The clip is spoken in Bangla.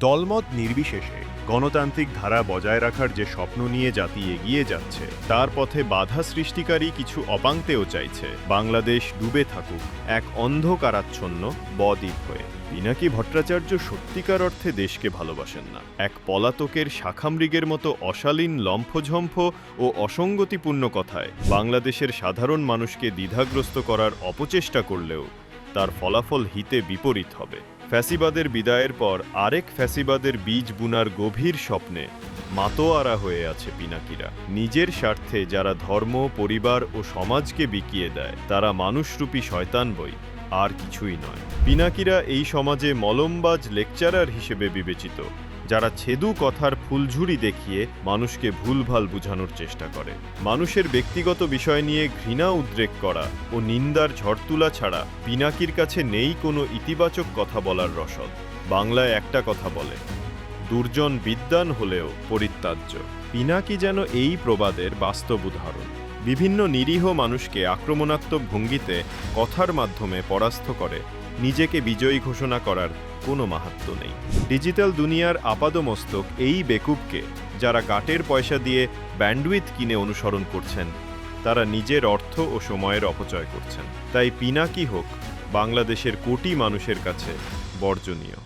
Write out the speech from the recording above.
দলমত নির্বিশেষে গণতান্ত্রিক ধারা বজায় রাখার যে স্বপ্ন নিয়ে জাতি এগিয়ে যাচ্ছে তার পথে বাধা সৃষ্টিকারী কিছু অপাংতেও চাইছে বাংলাদেশ ডুবে থাকুক এক অন্ধকারাচ্ছন্ন বদ্বীপ হয়ে। পিনাকি ভট্টাচার্য সত্যিকার অর্থে দেশকে ভালোবাসেন না। এক পলাতকের শাখামৃগের মতো অশালীন লম্ফঝম্ফ ও অসঙ্গতিপূর্ণ কথায় বাংলাদেশের সাধারণ মানুষকে দ্বিধাগ্রস্ত করার অপচেষ্টা করলেও তার ফলাফল হিতে বিপরীত হবে। ফ্যাসিবাদের বিদায়ের পর আরেক ফ্যাসিবাদের বীজ বুনার গভীর স্বপ্নে মাতোয়ারা হয়ে আছে পিনাকিরা। নিজের স্বার্থে যারা ধর্ম, পরিবার ও সমাজকে বিকিয়ে দেয় তারা মানুষরূপী শয়তান বই, আর কিছুই নয়। পিনাকিরা এই সমাজে মলমবাজ লেকচারার হিসেবে বিবেচিত, যারা ছেদু কথার ফুলঝুরি দেখিয়ে মানুষকে ভুলভাল বোঝানোর চেষ্টা করে। মানুষের ব্যক্তিগত বিষয় নিয়ে ঘৃণা উদ্রেক করা ও নিন্দার ঝড় তোলা ছাড়া পিনাকির কাছে নেই কোনো ইতিবাচক কথা বলার রসদ। বাংলায় একটা কথা বলে, দুর্জন বিদ্বান হলেও পরিত্যাজ্য। পিনাকি যেন এই প্রবাদের বাস্তব উদাহরণ। বিভিন্ন নিরীহ মানুষকে আক্রমণাত্মক ভঙ্গিতে কথার মাধ্যমে পরাস্ত করে নিজেকে বিজয়ী ঘোষণা করার কোনো মাহাত্ম্য নেই। ডিজিটাল দুনিয়ার আপাদমস্তক এই বেকুবকে যারা গাটের পয়সা দিয়ে ব্যান্ডউইথ কিনে অনুসরণ করছেন তারা নিজের অর্থ ও সময়ের অপচয় করছেন। তাই পিনাকি হোক বাংলাদেশের কোটি মানুষের কাছে বর্জনীয়।